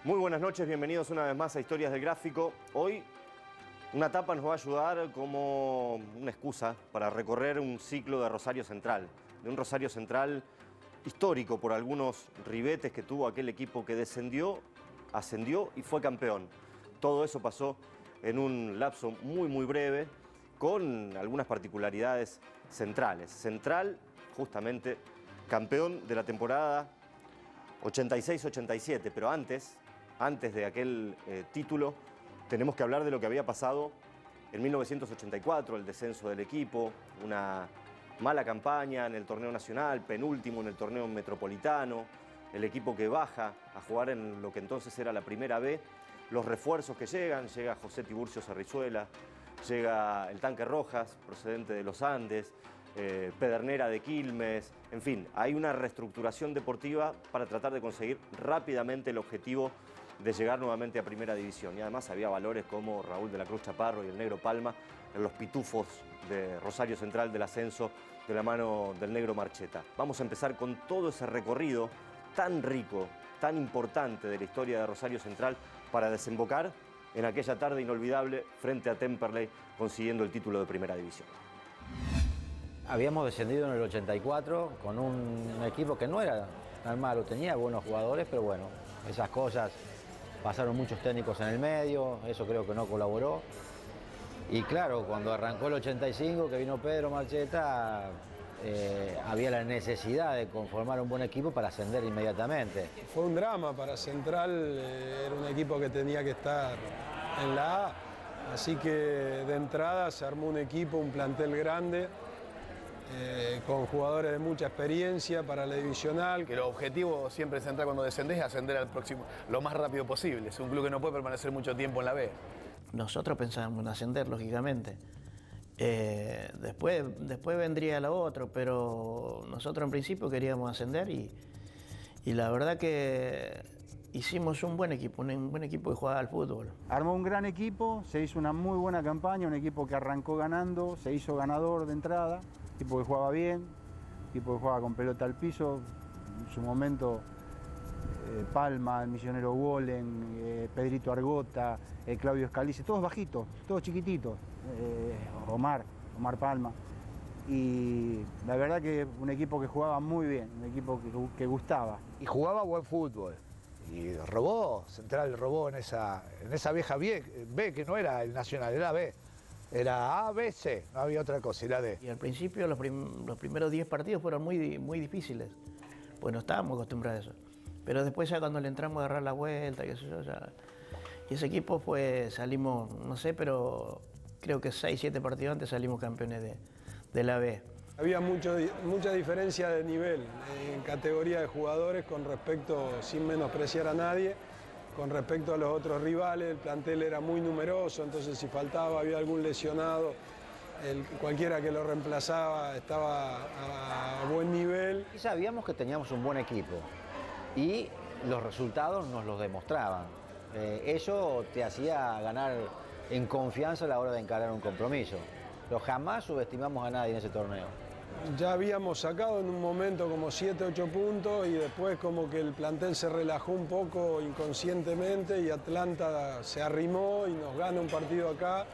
Muy buenas noches, bienvenidos una vez más a Historias del Gráfico. Hoy una tapa nos va a ayudar como una excusa para recorrer un ciclo de Rosario Central. De un Rosario Central histórico por algunos ribetes que tuvo aquel equipo que descendió, ascendió y fue campeón. Todo eso pasó en un lapso muy breve con algunas particularidades centrales. Central, justamente, campeón de la temporada 86-87, pero antes de aquel título, tenemos que hablar de lo que había pasado en 1984, el descenso del equipo, una mala campaña en el torneo nacional, penúltimo en el torneo metropolitano, el equipo que baja a jugar en lo que entonces era la Primera B, los refuerzos que llegan, llega José Tiburcio Cerrizuela, llega el Tanque Rojas, procedente de los Andes, Pedernera de Quilmes, en fin, hay una reestructuración deportiva para tratar de conseguir rápidamente el objetivo de llegar nuevamente a Primera División. Y además había valores como Raúl de la Cruz Chaparro y el Negro Palma en los pitufos de Rosario Central del ascenso de la mano del Negro Marcheta. Vamos a empezar con todo ese recorrido tan rico, tan importante de la historia de Rosario Central para desembocar en aquella tarde inolvidable frente a Temperley consiguiendo el título de Primera División. Habíamos descendido en el 84 con un equipo que no era tan malo, tenía buenos jugadores, pero bueno, esas cosas, pasaron muchos técnicos en el medio, eso creo que no colaboró. Y claro, cuando arrancó el 85, que vino Pedro Marcheta, había la necesidad de conformar un buen equipo para ascender inmediatamente. Fue un drama para Central, era un equipo que tenía que estar en la A, así que de entrada se armó un equipo, un plantel grande, con jugadores de mucha experiencia para la divisional. Que el objetivo siempre de Central cuando descendés es ascender al próximo lo más rápido posible. Es un club que no puede permanecer mucho tiempo en la B. Nosotros pensábamos en ascender, lógicamente. Después vendría lo otro, pero nosotros en principio queríamos ascender y la verdad que hicimos un buen equipo que jugaba al fútbol. Armó un gran equipo, se hizo una muy buena campaña, un equipo que arrancó ganando, se hizo ganador de entrada, equipo que jugaba bien, equipo que jugaba con pelota al piso, en su momento Palma, el misionero Wolen, Pedrito Argota, Claudio Scalise, todos bajitos, todos chiquititos, Omar Palma. Y la verdad que un equipo que jugaba muy bien, un equipo que gustaba. Y jugaba buen fútbol. Y robó, Central robó en esa vieja B, que no era el Nacional, era B. Era A, B, C, no había otra cosa, era D. Y al principio los primeros 10 partidos fueron muy difíciles, pues no estábamos acostumbrados a eso. Pero después ya cuando le entramos a agarrar la vuelta, qué sé yo, ya... Y ese equipo salimos, no sé, pero creo que 6, 7 partidos antes salimos campeones de la B. Había mucha diferencia de nivel en categoría de jugadores con respecto, sin menospreciar a nadie, con respecto a los otros rivales. El plantel era muy numeroso, entonces si faltaba, había algún lesionado, cualquiera que lo reemplazaba estaba a buen nivel. Y sabíamos que teníamos un buen equipo y los resultados nos los demostraban. Eso te hacía ganar en confianza a la hora de encarar un compromiso. Pero jamás subestimamos a nadie en ese torneo. Ya habíamos sacado en un momento como 7, 8 puntos y después como que el plantel se relajó un poco inconscientemente y Atlanta se arrimó y nos gana un partido acá.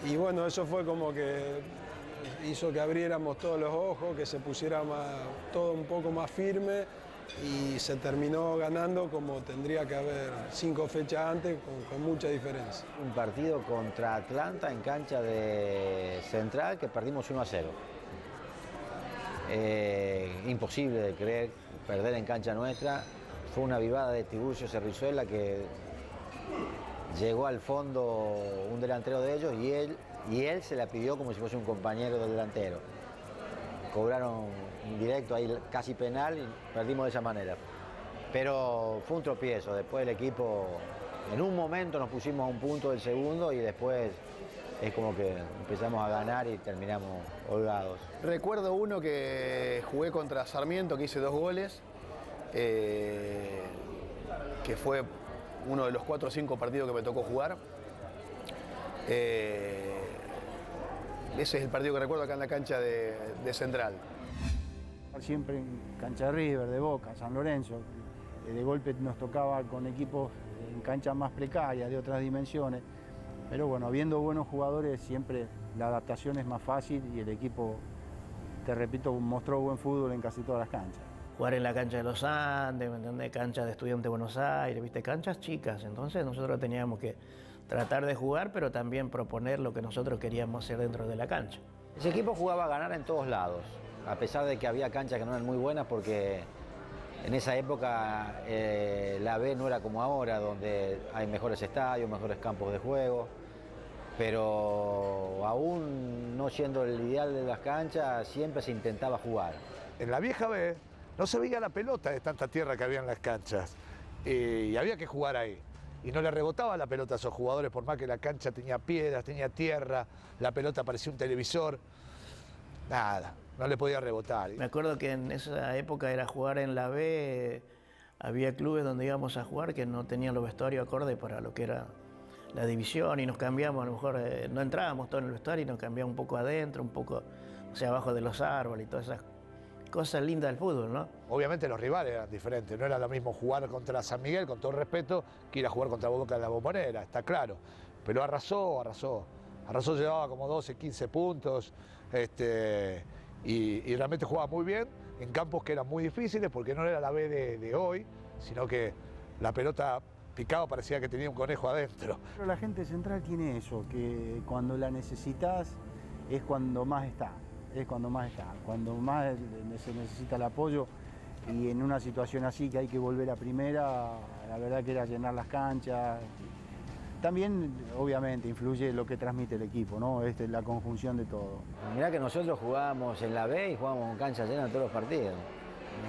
Y bueno, eso fue como que hizo que abriéramos todos los ojos, que se pusiera todo un poco más firme y se terminó ganando como tendría que haber 5 fechas antes con mucha diferencia. Un partido contra Atlanta en cancha de Central que perdimos 1-0. Imposible de creer, perder en cancha nuestra. Fue una vivada de Tiburcio Cerrizuela que llegó al fondo un delantero de ellos y él se la pidió como si fuese un compañero del delantero. Cobraron un directo ahí casi penal y perdimos de esa manera. Pero fue un tropiezo, después el equipo en un momento nos pusimos a un punto del segundo y después es como que empezamos a ganar y terminamos holgados. Recuerdo uno que jugué contra Sarmiento, que hice 2 goles, que fue uno de los 4 o 5 partidos que me tocó jugar. Ese es el partido que recuerdo acá en la cancha de Central. Siempre en cancha de River, de Boca, San Lorenzo, de golpe nos tocaba con equipos en canchas más precarias, de otras dimensiones. Pero bueno, habiendo buenos jugadores siempre la adaptación es más fácil y el equipo, te repito, mostró buen fútbol en casi todas las canchas. Jugar en la cancha de los Andes, ¿me entendés? Cancha de Estudiantes de Buenos Aires, ¿viste? Canchas chicas. Entonces nosotros teníamos que tratar de jugar, pero también proponer lo que nosotros queríamos hacer dentro de la cancha. Ese equipo jugaba a ganar en todos lados, a pesar de que había canchas que no eran muy buenas porque en esa época la B no era como ahora, donde hay mejores estadios, mejores campos de juego, pero aún no siendo el ideal de las canchas, siempre se intentaba jugar. En la vieja B no se veía la pelota de tanta tierra que había en las canchas y había que jugar ahí. Y no le rebotaba la pelota a esos jugadores, por más que la cancha tenía piedras, tenía tierra, la pelota parecía un televisor. Nada, no le podía rebotar. Me acuerdo que en esa época era jugar en la B, había clubes donde íbamos a jugar que no tenían los vestuarios acordes para lo que era la división y nos cambiamos, a lo mejor no entrábamos todo en el vestuario y nos cambiábamos un poco adentro, un poco, o sea, abajo de los árboles y todas esas cosas lindas del fútbol, ¿no? Obviamente los rivales eran diferentes, no era lo mismo jugar contra San Miguel, con todo respeto, que ir a jugar contra Boca de la Bombonera, está claro. Pero arrasó, llevaba como 12, 15 puntos, y realmente jugaba muy bien en campos que eran muy difíciles, porque no era la B de hoy, sino que la pelota picaba, parecía que tenía un conejo adentro. Pero la gente central tiene eso, que cuando la necesitas es cuando más está. Cuando más se necesita el apoyo, y en una situación así que hay que volver a primera, la verdad que era llenar las canchas. También, obviamente, influye lo que transmite el equipo, ¿no? La conjunción de todo. Mirá que nosotros jugábamos en la B y jugábamos con cancha llena en todos los partidos.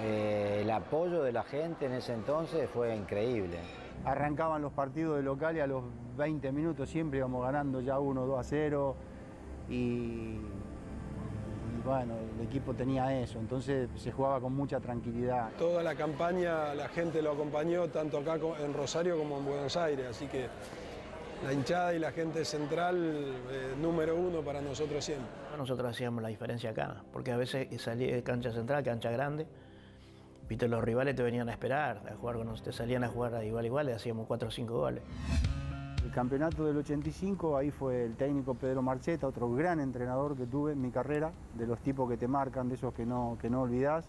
El apoyo de la gente en ese entonces fue increíble. Arrancaban los partidos de local y a los 20 minutos siempre íbamos ganando ya 1-2-0 y bueno, el equipo tenía eso, entonces se jugaba con mucha tranquilidad. Toda la campaña la gente lo acompañó tanto acá en Rosario como en Buenos Aires, así que la hinchada y la gente central, número uno para nosotros siempre. Nosotros hacíamos la diferencia acá, porque a veces salía de cancha central, cancha grande, viste, los rivales te venían a esperar, a jugar con nosotros, hacían a jugar igual y le hacíamos 4 o 5 goles. El campeonato del 85, ahí fue el técnico Pedro Marcheta, otro gran entrenador que tuve en mi carrera, de los tipos que te marcan, de esos que no olvidás,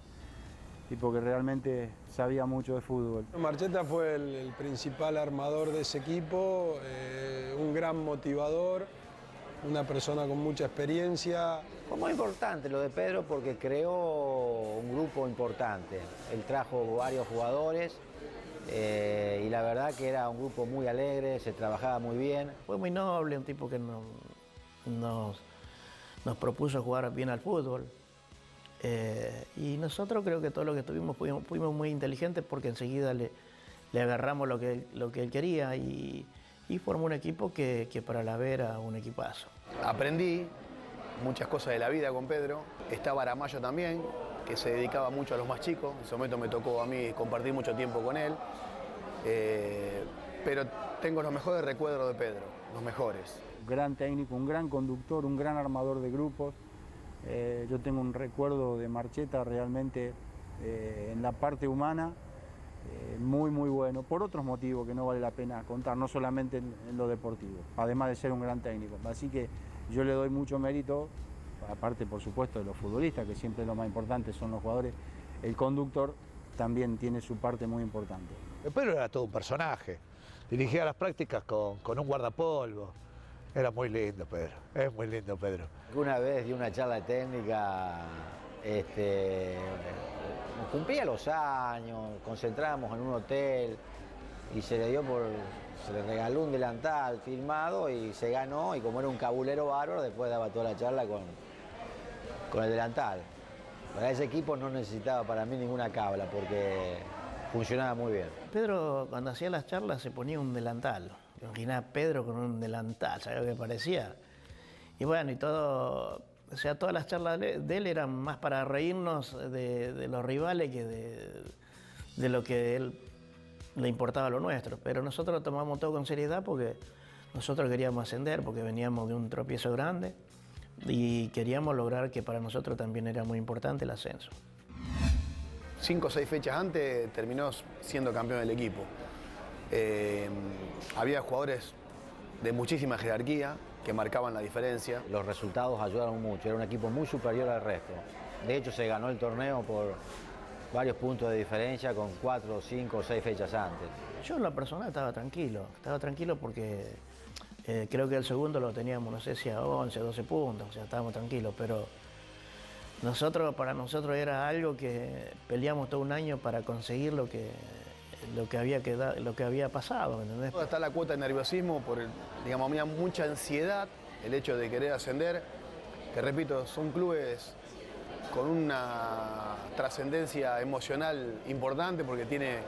tipo que realmente sabía mucho de fútbol. Marcheta fue el principal armador de ese equipo, un gran motivador, una persona con mucha experiencia. Fue muy importante lo de Pedro porque creó un grupo importante. Él trajo varios jugadores y la verdad que era un grupo muy alegre, se trabajaba muy bien. Fue muy noble, un tipo que nos propuso jugar bien al fútbol. Y nosotros creo que todo lo que tuvimos fuimos muy inteligentes porque enseguida le agarramos lo que él quería y formó un equipo que para la B era un equipazo. Aprendí muchas cosas de la vida con Pedro. Estaba Aramayo también, que se dedicaba mucho a los más chicos. En ese momento me tocó a mí compartir mucho tiempo con él. Pero tengo los mejores recuerdos de Pedro, los mejores. Un gran técnico, un gran conductor, un gran armador de grupos. Yo tengo un recuerdo de Marcheta realmente en la parte humana muy bueno, por otros motivos que no vale la pena contar, no solamente en lo deportivo, además de ser un gran técnico. Así que yo le doy mucho mérito, aparte por supuesto de los futbolistas, que siempre lo más importante son los jugadores, el conductor también tiene su parte muy importante. Pedro era todo un personaje, dirigía las prácticas con un guardapolvo. Era muy lindo Pedro, es muy lindo Pedro. Una vez dio una charla técnica, cumplía los años, concentrábamos en un hotel y se le regaló un delantal firmado y se ganó, y como era un cabulero bárbaro, después daba toda la charla con el delantal. Para ese equipo no necesitaba para mí ninguna cabla porque funcionaba muy bien. Pedro cuando hacía las charlas se ponía un delantal. Imaginaba Pedro con un delantal, ¿sabes lo que parecía? Y bueno, y todo, o sea, todas las charlas de él eran más para reírnos de los rivales que de lo que él le importaba lo nuestro. Pero nosotros lo tomamos todo con seriedad porque nosotros queríamos ascender, porque veníamos de un tropiezo grande y queríamos lograr que para nosotros también era muy importante el ascenso. 5 o 6 fechas antes terminó siendo campeón del equipo. Había jugadores de muchísima jerarquía que marcaban la diferencia. Los resultados ayudaron mucho, era un equipo muy superior al resto. De hecho, se ganó el torneo por varios puntos de diferencia con 4, 5 o 6 fechas antes. Yo en lo personal estaba tranquilo porque creo que el segundo lo teníamos, no sé si a 11, 12 puntos, o sea, estábamos tranquilos, pero para nosotros era algo que peleamos todo un año para conseguir lo que había pasado, ¿me entendés? Está la cuota de nerviosismo, digamos, había mucha ansiedad, el hecho de querer ascender, que repito, son clubes con una trascendencia emocional importante porque tiene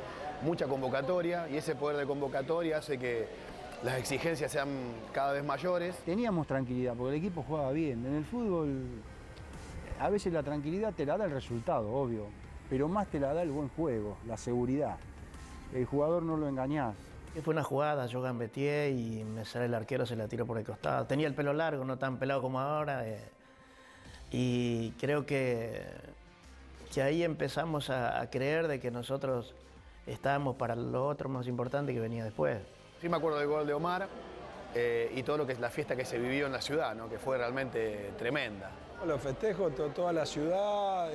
mucha convocatoria y ese poder de convocatoria hace que las exigencias sean cada vez mayores. Teníamos tranquilidad porque el equipo jugaba bien. En el fútbol a veces la tranquilidad te la da el resultado, obvio, pero más te la da el buen juego, la seguridad. El jugador no lo engañás. Fue una jugada, yo gambeteé y me sale el arquero, se la tiró por el costado. Tenía el pelo largo, no tan pelado como ahora. Y creo que ahí empezamos a creer de que nosotros estábamos para lo otro más importante que venía después. Sí me acuerdo del gol de Omar y todo lo que es la fiesta que se vivió en la ciudad, ¿no? Que fue realmente tremenda. Los festejos, toda la ciudad,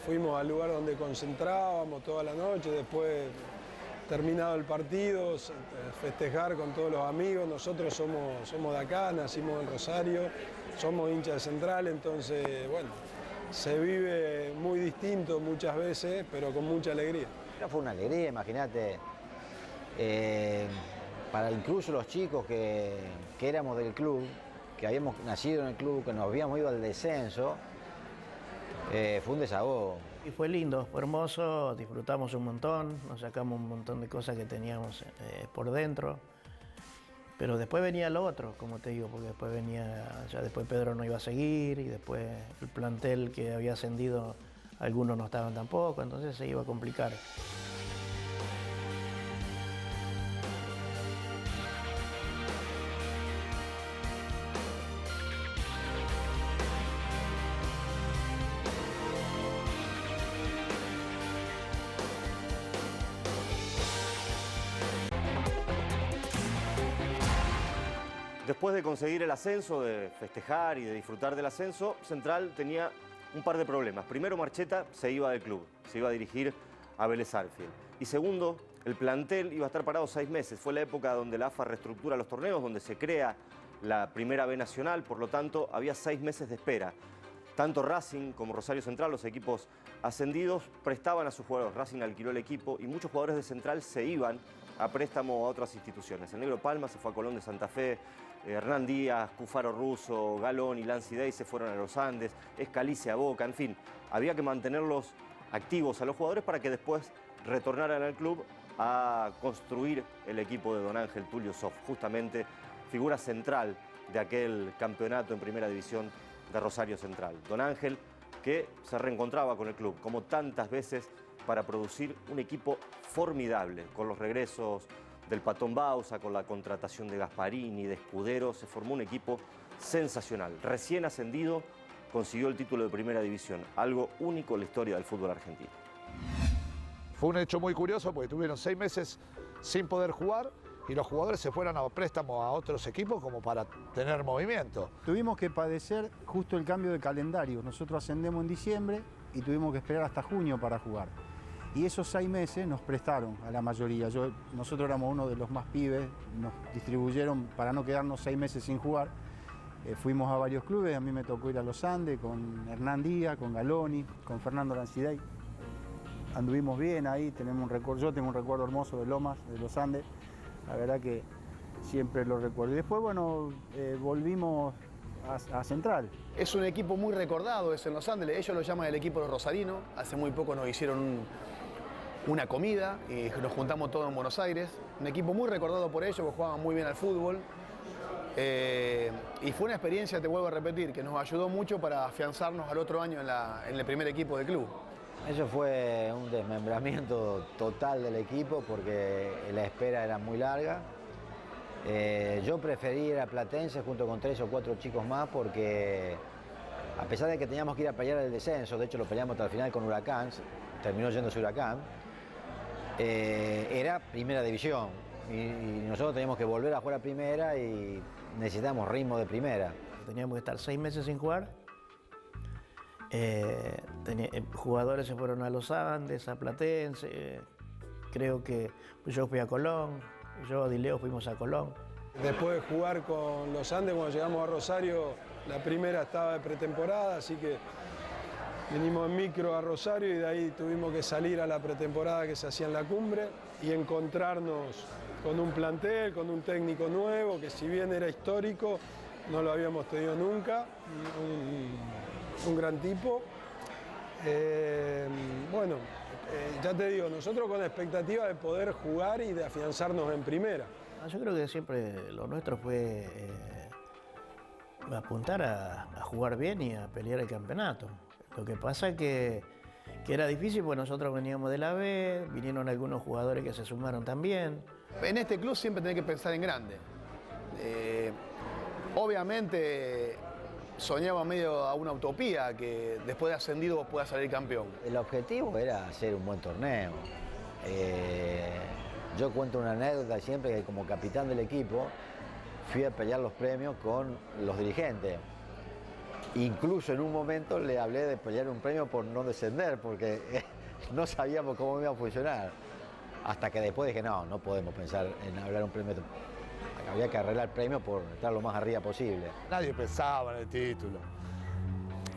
fuimos al lugar donde concentrábamos toda la noche, después terminado el partido, festejar con todos los amigos. Nosotros somos de acá, nacimos en Rosario, somos hinchas de Central, entonces, bueno, se vive muy distinto muchas veces, pero con mucha alegría. Fue una alegría, imagínate, para incluso los chicos que éramos del club, que habíamos nacido en el club, que nos habíamos ido al descenso, fue un desahogo. Y fue lindo, fue hermoso, disfrutamos un montón, nos sacamos un montón de cosas que teníamos por dentro. Pero después venía lo otro, como te digo, porque después Pedro no iba a seguir y después el plantel que había ascendido, algunos no estaban tampoco, entonces se iba a complicar. Después de conseguir el ascenso, de festejar y de disfrutar del ascenso, Central tenía un par de problemas. Primero, Marcheta se iba del club, se iba a dirigir a Vélez Sarsfield. Y segundo, el plantel iba a estar parado 6 meses. Fue la época donde la AFA reestructura los torneos, donde se crea la Primera B Nacional, por lo tanto, había 6 meses de espera. Tanto Racing como Rosario Central, los equipos ascendidos, prestaban a sus jugadores. Racing alquiló el equipo y muchos jugadores de Central se iban a préstamo a otras instituciones. El Negro Palma se fue a Colón de Santa Fe, Hernán Díaz, Cufaro Russo, Galón y Lancy Day se fueron a los Andes, Escalice a Boca, en fin. Había que mantenerlos activos a los jugadores para que después retornaran al club a construir el equipo de Don Ángel Tulio Zof, justamente figura central de aquel campeonato en Primera División de Rosario Central. Don Ángel, que se reencontraba con el club, como tantas veces, para producir un equipo formidable, con los regresos del Patón Bausa, con la contratación de Gasparini, de Escudero, se formó un equipo sensacional. Recién ascendido, consiguió el título de Primera División, algo único en la historia del fútbol argentino. Fue un hecho muy curioso porque tuvieron 6 meses sin poder jugar y los jugadores se fueron a préstamo a otros equipos como para tener movimiento. Tuvimos que padecer justo el cambio de calendario. Nosotros ascendemos en diciembre y tuvimos que esperar hasta junio para jugar. Y esos 6 meses nos prestaron a la mayoría. Nosotros éramos uno de los más pibes, nos distribuyeron para no quedarnos 6 meses sin jugar. Fuimos a varios clubes, a mí me tocó ir a los Andes con Hernán Díaz, con Galoni, con Fernando Lancidey. Anduvimos bien ahí, yo tengo un recuerdo hermoso de Lomas, de los Andes. La verdad que siempre lo recuerdo. Y después, bueno, volvimos a Central. Es un equipo muy recordado, es en los Andes. Ellos lo llaman el equipo de Rosarino. Hace muy poco nos hicieron una comida y nos juntamos todos en Buenos Aires. Un equipo muy recordado por ellos, que jugaban muy bien al fútbol. Y fue una experiencia, te vuelvo a repetir, que nos ayudó mucho para afianzarnos al otro año en el primer equipo del club. Eso fue un desmembramiento total del equipo porque la espera era muy larga. Yo preferí ir a Platense junto con 3 o 4 chicos más porque A pesar de que teníamos que ir a pelear el descenso, de hecho lo peleamos hasta el final con Huracán, terminó yéndose Huracán, era primera división y nosotros teníamos que volver a jugar a primera y necesitamos ritmo de primera. Teníamos que estar 6 meses sin jugar. Jugadores se fueron a Los Andes, a Platense, creo que yo fui a Colón, yo y Leo fuimos a Colón. Después de jugar con Los Andes, cuando llegamos a Rosario, la primera estaba de pretemporada, así que vinimos en micro a Rosario y de ahí tuvimos que salir a la pretemporada que se hacía en la Cumbre y encontrarnos con un plantel, con un técnico nuevo, que si bien era histórico, no lo habíamos tenido nunca, un gran tipo. Ya te digo, nosotros con la expectativa de poder jugar y de afianzarnos en primera. Yo creo que siempre lo nuestro fue apuntar a jugar bien y a pelear el campeonato. Lo que pasa es que era difícil porque nosotros veníamos de la B, vinieron algunos jugadores que se sumaron también. En este club siempre tenés que pensar en grande. Obviamente soñaba medio a una utopía que después de ascendido vos puedas salir campeón. El objetivo era hacer un buen torneo. Yo cuento una anécdota siempre que como capitán del equipo fui a pelear los premios con los dirigentes. Incluso en un momento le hablé de pelear un premio por no descender porque no sabíamos cómo iba a funcionar. Hasta que después dije, no podemos pensar en hablar un premio. Había que arreglar el premio por estar lo más arriba posible. Nadie pensaba en el título.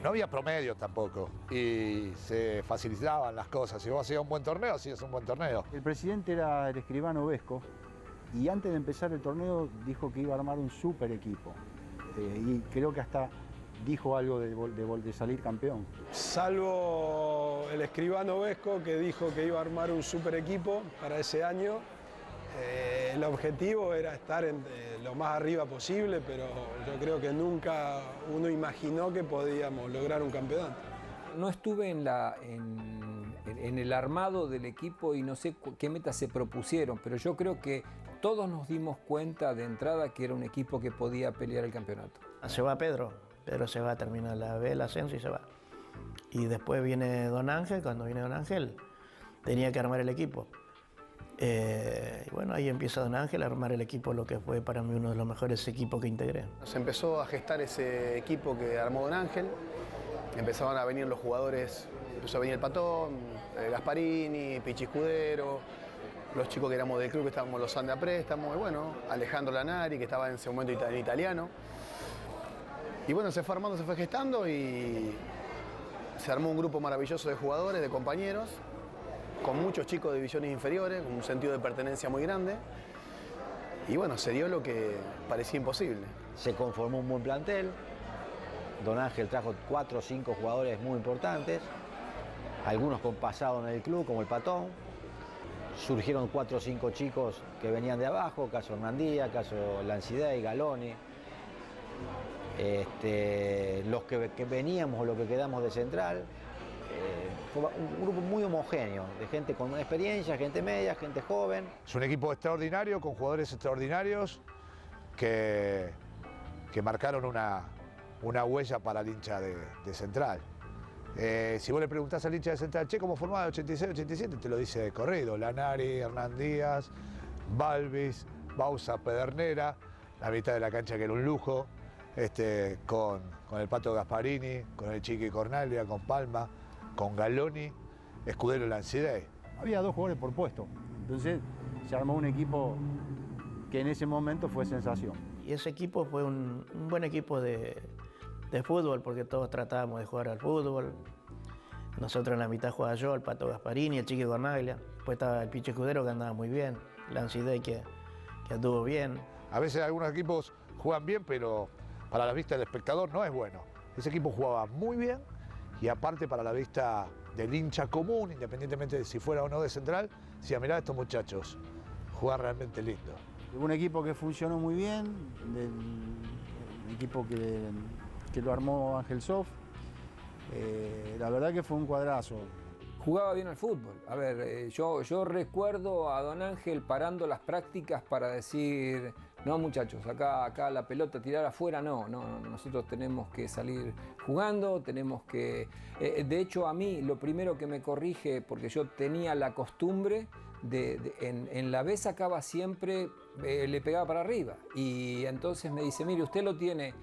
No había promedio tampoco y se facilitaban las cosas. Si vos hacías un buen torneo, hacías un buen torneo. El presidente era el escribano Vesco y antes de empezar el torneo dijo que iba a armar un super equipo. Y creo que hasta dijo algo de salir campeón. Salvo el escribano Vesco, que dijo que iba a armar un super equipo para ese año. El objetivo era estar lo más arriba posible, pero yo creo que nunca uno imaginó que podíamos lograr un campeonato. No estuve en el armado del equipo y no sé qué metas se propusieron, pero yo creo que todos nos dimos cuenta de entrada que era un equipo que podía pelear el campeonato. Se va Pedro se va a terminar la B, el ascenso y se va. Y después viene Don Ángel, cuando viene Don Ángel tenía que armar el equipo. Y bueno, ahí empieza Don Ángel a armar el equipo, lo que fue para mí uno de los mejores equipos que integré. Se empezó a gestar ese equipo que armó Don Ángel, empezaban a venir los jugadores, empezó a venir el Patón, Gasparini, Pichi Escudero, los chicos que éramos del club que estábamos los Andes a préstamo, y bueno, Alejandro Lanari, que estaba en ese momento en italiano. Y bueno, se fue armando, se fue gestando y se armó un grupo maravilloso de jugadores, de compañeros, con muchos chicos de divisiones inferiores, con un sentido de pertenencia muy grande. Y bueno, se dio lo que parecía imposible. Se conformó un buen plantel. Don Ángel trajo 4 o 5 jugadores muy importantes, algunos con pasado en el club, como el Patón. Surgieron 4 o 5 chicos que venían de abajo, caso Hernandía, caso Lancidey, Galoni. Los que veníamos o los que quedamos de central. Fue un grupo muy homogéneo, de gente con experiencia, gente media, gente joven. Es un equipo extraordinario, con jugadores extraordinarios que marcaron una huella para el hincha de Central. Si vos le preguntás al hincha de Central, che, ¿cómo formaba el 86-87? Te lo dice de corrido. Lanari, Hernán Díaz, Balvis, Bausa, Pedernera, la mitad de la cancha que era un lujo, con el Pato Gasparini, con el Chiqui Cornalia, con Palma, con Galoni, Escudero Lancidey. Había 2 jugadores por puesto, entonces se armó un equipo que en ese momento fue sensación. Y ese equipo fue un buen equipo de fútbol, porque todos tratábamos de jugar al fútbol. Nosotros en la mitad jugaba yo, el Pato Gasparini, el Chiqui Cornaglia. Después estaba el Piche Escudero, que andaba muy bien, Lancidey, que anduvo bien. A veces algunos equipos juegan bien, pero para la vista del espectador no es bueno. Ese equipo jugaba muy bien y aparte para la vista del hincha común, independientemente de si fuera o no de Central, decía, mirá estos muchachos, juegan realmente lindo. Un equipo que funcionó muy bien, un equipo que lo armó Ángel Sof. La verdad que fue un cuadrazo. jugaba bien al fútbol. A ver, yo recuerdo a Don Ángel parando las prácticas para decir, no muchachos, acá la pelota tirar afuera, no, nosotros tenemos que salir jugando, tenemos que... de hecho, a mí lo primero que me corrige, porque yo tenía la costumbre en la B sacaba siempre, le pegaba para arriba, y entonces me dice, mire, usted lo tiene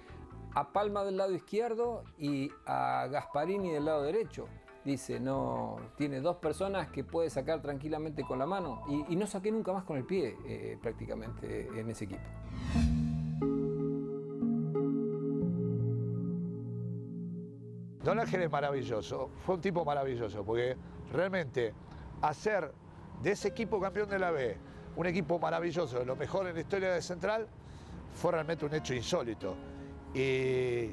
a Palma del lado izquierdo y a Gasparini del lado derecho. Dice, no, tiene dos personas que puede sacar tranquilamente con la mano, y no saqué nunca más con el pie prácticamente en ese equipo. Don Ángel es maravilloso, fue un tipo maravilloso, porque realmente hacer de ese equipo campeón de la B un equipo maravilloso, de lo mejor en la historia de Central, fue realmente un hecho insólito. Y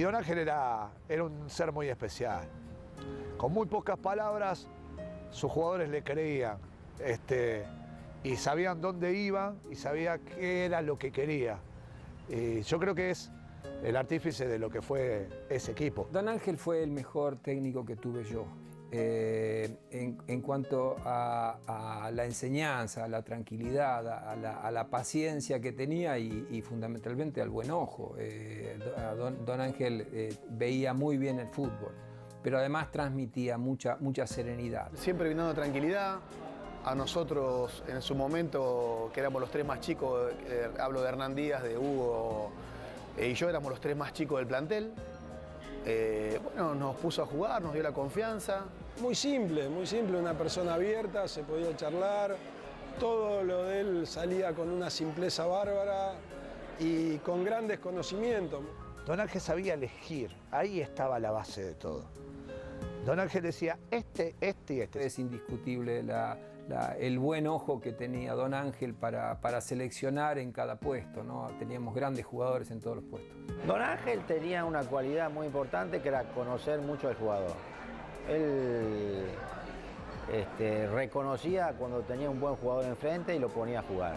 Don Ángel era un ser muy especial. Con muy pocas palabras, sus jugadores le creían y sabían dónde iban y sabía qué era lo que quería. Y yo creo que es el artífice de lo que fue ese equipo. Don Ángel fue el mejor técnico que tuve yo. En cuanto a la enseñanza, a la tranquilidad, a la paciencia que tenía y fundamentalmente al buen ojo. Don Ángel veía muy bien el fútbol, pero además transmitía mucha serenidad. Siempre brindando tranquilidad. A nosotros, en su momento, que éramos los tres más chicos, hablo de Hernán Díaz, de Hugo y yo, éramos los tres más chicos del plantel. Bueno, nos puso a jugar, nos dio la confianza. Muy simple, una persona abierta, se podía charlar, todo lo de él salía con una simpleza bárbara y con grandes conocimientos. Don Ángel sabía elegir, ahí estaba la base de todo. Don Ángel decía, este y este. Es indiscutible el buen ojo que tenía Don Ángel para seleccionar en cada puesto, ¿no? Teníamos grandes jugadores en todos los puestos. Don Ángel tenía una cualidad muy importante que era conocer mucho al jugador. Él reconocía cuando tenía un buen jugador enfrente y lo ponía a jugar.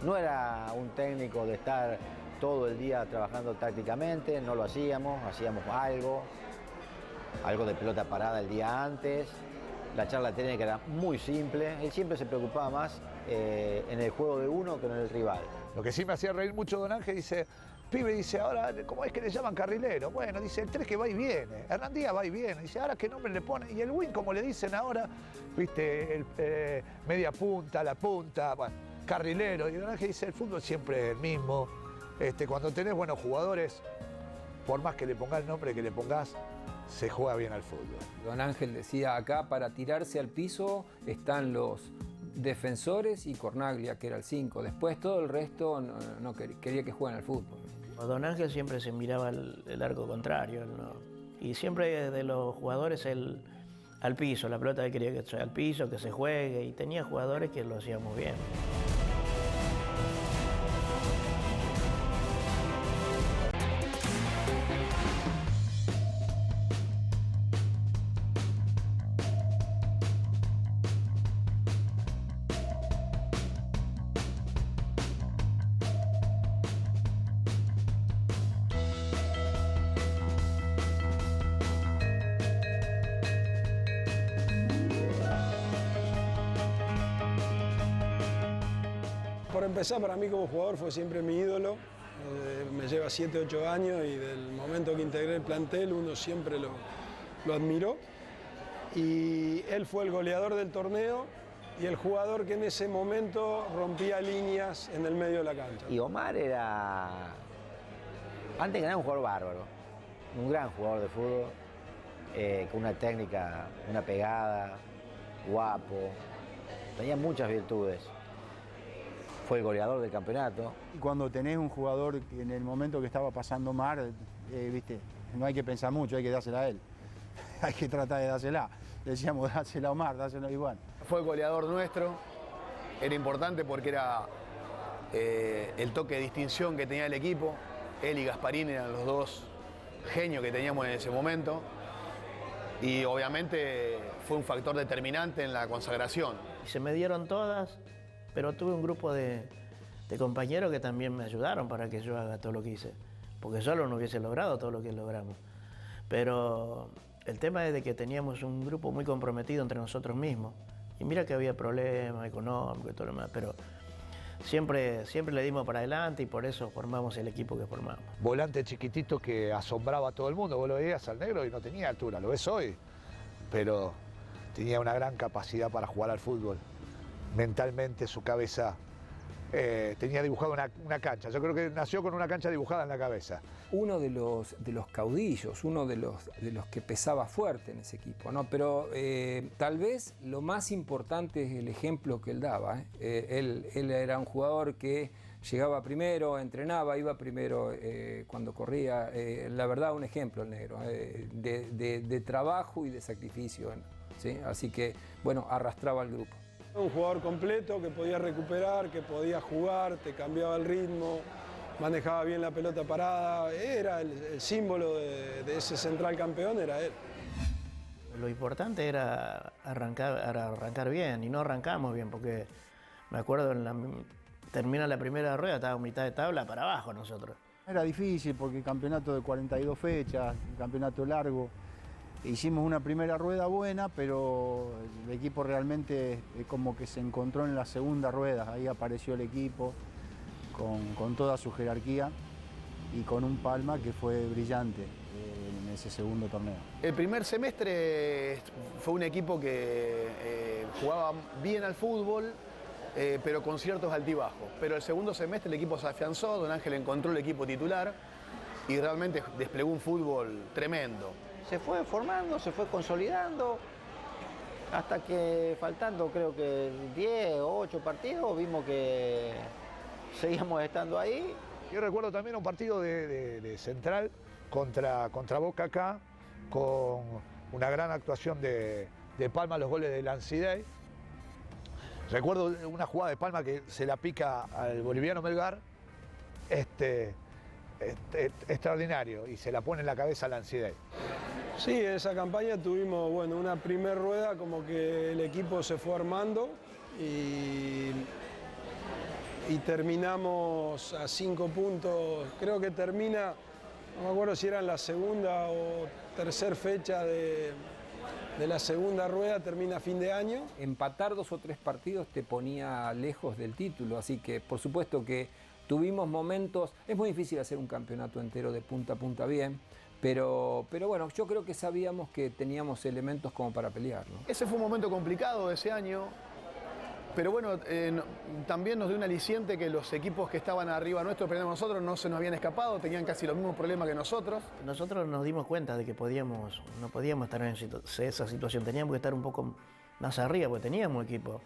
No era un técnico de estar todo el día trabajando tácticamente, no lo hacíamos algo de pelota parada el día antes. La charla técnica era muy simple, él siempre se preocupaba más en el juego de uno que en el rival. Lo que sí me hacía reír mucho Don Ángel, dice, pibe, dice, ahora, ¿cómo es que le llaman carrilero? Bueno, dice, el 3 que va y viene, Hernán Díaz va y viene, dice, ahora qué nombre le ponen, y el win, como le dicen ahora, viste, media punta, la punta, bueno, carrilero, y Don Ángel dice, el fútbol siempre es el mismo, cuando tenés buenos jugadores, por más que le pongas el nombre que le pongas, se juega bien al fútbol. Don Ángel decía, acá para tirarse al piso están los defensores y Cornaglia, que era el 5. Después todo el resto no quería que jueguen al fútbol. Don Ángel siempre se miraba el arco contrario, ¿no? Y siempre de los jugadores al piso, la pelota que quería que sea al piso, que se juegue, y tenía jugadores que lo hacían muy bien. Por empezar, para mí como jugador fue siempre mi ídolo. Me lleva 7, 8 años y del momento que integré el plantel uno siempre lo admiró. Y él fue el goleador del torneo y el jugador que en ese momento rompía líneas en el medio de la cancha. Y Omar era, antes que nada, un jugador bárbaro, un gran jugador de fútbol, con una técnica, una pegada, guapo, tenía muchas virtudes. Fue el goleador del campeonato. Y cuando tenés un jugador que en el momento que estaba pasando mal, viste, no hay que pensar mucho, hay que dársela a él. Hay que tratar de dársela. Decíamos, dásela a Omar, dásela igual. Fue el goleador nuestro, era importante porque era el toque de distinción que tenía el equipo. Él y Gasparini eran los dos genios que teníamos en ese momento. Y obviamente fue un factor determinante en la consagración. Se me dieron todas, pero tuve un grupo de compañeros que también me ayudaron para que yo haga todo lo que hice, porque solo no hubiese logrado todo lo que logramos. Pero El tema es de que teníamos un grupo muy comprometido entre nosotros mismos. Y mira que había problemas económicos y todo lo demás, pero siempre le dimos para adelante y por eso formamos el equipo que formamos. Volante chiquitito que asombraba a todo el mundo. Vos lo veías al negro y no tenía altura, lo ves hoy. Pero tenía una gran capacidad para jugar al fútbol. Mentalmente su cabeza tenía dibujada una cancha. Yo creo que nació con una cancha dibujada en la cabeza. Uno de los caudillos, uno de los que pesaba fuerte en ese equipo, ¿no? Pero tal vez lo más importante es el ejemplo que él daba, ¿eh? Él era un jugador que llegaba primero, entrenaba, iba primero cuando corría. La verdad, un ejemplo el negro, de trabajo y de sacrificio, ¿sí? Así que, bueno, arrastraba al grupo. Un jugador completo que podía recuperar, que podía jugar, te cambiaba el ritmo, manejaba bien la pelota parada, era el símbolo de ese central campeón, era él. Lo importante era arrancar bien y no arrancamos bien porque me acuerdo termina la primera rueda, estábamos mitad de tabla para abajo nosotros. Era difícil porque el campeonato de 42 fechas, un campeonato largo. Hicimos una primera rueda buena, pero el equipo realmente como que se encontró en la segunda rueda. Ahí apareció el equipo con toda su jerarquía y con un Palma que fue brillante en ese segundo torneo. El primer semestre fue un equipo que jugaba bien al fútbol, pero con ciertos altibajos. Pero el segundo semestre el equipo se afianzó, Don Ángel encontró el equipo titular y realmente desplegó un fútbol tremendo. Se fue formando, se fue consolidando, hasta que faltando creo que 10 o 8 partidos vimos que seguíamos estando ahí. Yo recuerdo también un partido de Central contra Boca acá, con una gran actuación de Palma, los goles de Lancidey. Recuerdo una jugada de Palma que se la pica al boliviano Melgar, extraordinario, y se la pone en la cabeza a Lancidey. Sí, en esa campaña tuvimos una primera rueda como que el equipo se fue armando y terminamos a 5 puntos. Creo que termina, no me acuerdo si era en la segunda o tercera fecha de la segunda rueda, termina a fin de año. Empatar 2 o 3 partidos te ponía lejos del título, así que por supuesto que tuvimos momentos. Es muy difícil hacer un campeonato entero de punta a punta bien. Pero bueno, yo creo que sabíamos que teníamos elementos como para pelear, ¿no? Ese fue un momento complicado ese año, pero bueno, también nos dio un aliciente que los equipos que estaban arriba nuestro, peleando a nosotros, no se nos habían escapado, tenían casi los mismos problemas que nosotros. Nosotros nos dimos cuenta de que no podíamos estar en esa situación, teníamos que estar un poco más arriba porque teníamos equipo.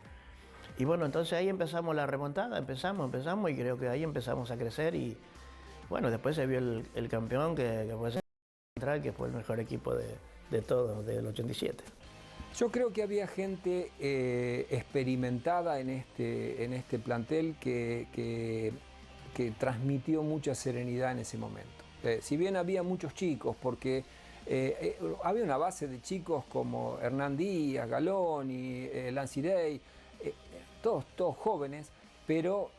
Y bueno, entonces ahí empezamos la remontada, empezamos y creo que ahí empezamos a crecer y bueno, después se vio el campeón que fue Central, que fue el mejor equipo de todos, del 87. Yo creo que había gente experimentada en este plantel que transmitió mucha serenidad en ese momento. Si bien había muchos chicos, porque había una base de chicos como Hernán Díaz, Galoni, Lancidey, todos jóvenes, pero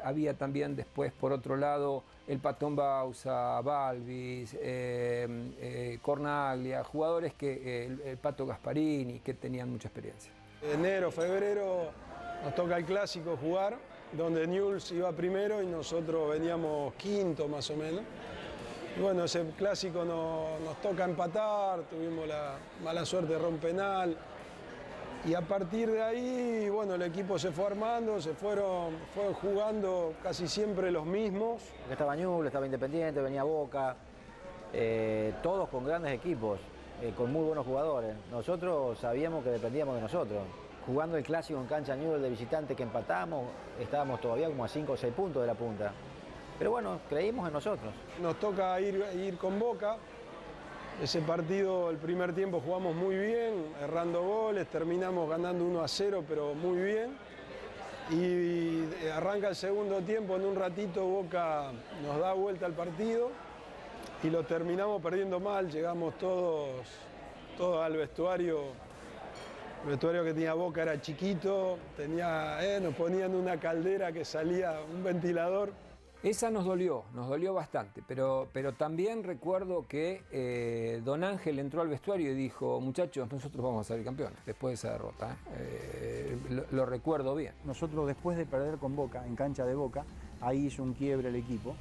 había también después, por otro lado, el Patón Bausa, Balvis, Cornaglia, jugadores el Pato Gasparini, que tenían mucha experiencia. Enero, febrero nos toca el clásico jugar, donde Newell's iba primero y nosotros veníamos quinto más o menos. Y bueno, ese clásico nos toca empatar, tuvimos la mala suerte de romper penal. Y a partir de ahí, bueno, el equipo se fue armando, fueron jugando casi siempre los mismos. Estaba Newell's, estaba Independiente, venía Boca, todos con grandes equipos, con muy buenos jugadores. Nosotros sabíamos que dependíamos de nosotros. Jugando el clásico en cancha Newell's de visitante que empatamos, estábamos todavía como a 5 o 6 puntos de la punta. Pero bueno, creímos en nosotros. Nos toca ir con Boca. Ese partido, el primer tiempo jugamos muy bien, errando goles, terminamos ganando 1-0, pero muy bien. Y arranca el segundo tiempo, en un ratito Boca nos da vuelta al partido y lo terminamos perdiendo mal, llegamos todos al vestuario. El vestuario que tenía Boca era chiquito, nos ponían una caldera que salía, un ventilador, Esa nos dolió bastante, pero también recuerdo que Don Ángel entró al vestuario y dijo, muchachos, nosotros vamos a salir campeones después de esa derrota. Lo recuerdo bien. Nosotros después de perder con Boca, en cancha de Boca, ahí hizo un quiebre el equipo,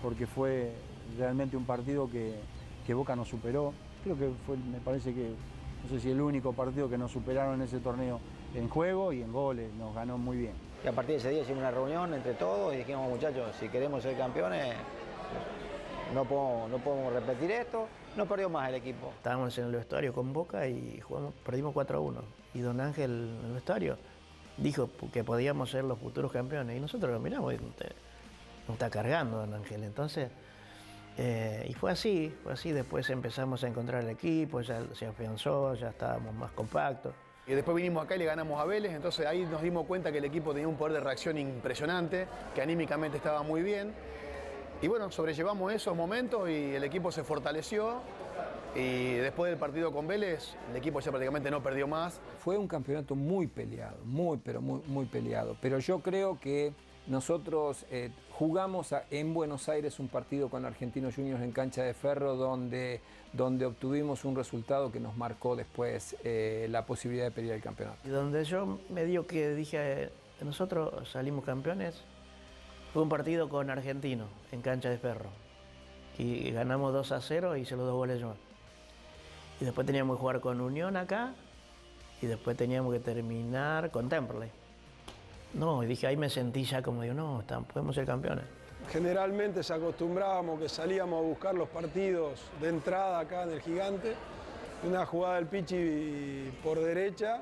porque fue realmente un partido que Boca nos superó. Creo que fue, me parece que, no sé si el único partido que nos superaron en ese torneo en juego y en goles, nos ganó muy bien. Y a partir de ese día hicimos una reunión entre todos y dijimos, muchachos, si queremos ser campeones, no podemos repetir esto. No perdió más el equipo. Estábamos en el vestuario con Boca y perdimos 4-1. Y Don Ángel en el vestuario dijo que podíamos ser los futuros campeones. Y nosotros lo miramos y nos está cargando Don Ángel. Entonces, y fue así. Después empezamos a encontrar el equipo, ya se afianzó, ya estábamos más compactos. Y después vinimos acá y le ganamos a Vélez, entonces ahí nos dimos cuenta que el equipo tenía un poder de reacción impresionante, que anímicamente estaba muy bien. Y bueno, sobrellevamos esos momentos y el equipo se fortaleció. Y después del partido con Vélez, el equipo ya prácticamente no perdió más. Fue un campeonato muy peleado, muy peleado. Pero yo creo que nosotros jugamos en Buenos Aires un partido con Argentinos Juniors en cancha de Ferro donde obtuvimos un resultado que nos marcó después la posibilidad de pelear el campeonato. Y donde yo medio que dije, nosotros salimos campeones, fue un partido con Argentino en cancha de Ferro. Y ganamos 2-0 y hice los 2 goles yo. Y después teníamos que jugar con Unión acá y después teníamos que terminar con Temperley. No, y dije, ahí me sentí ya como digo, no, podemos ser campeones. Generalmente se acostumbrábamos que salíamos a buscar los partidos de entrada acá en el Gigante. Una jugada del Pichi por derecha,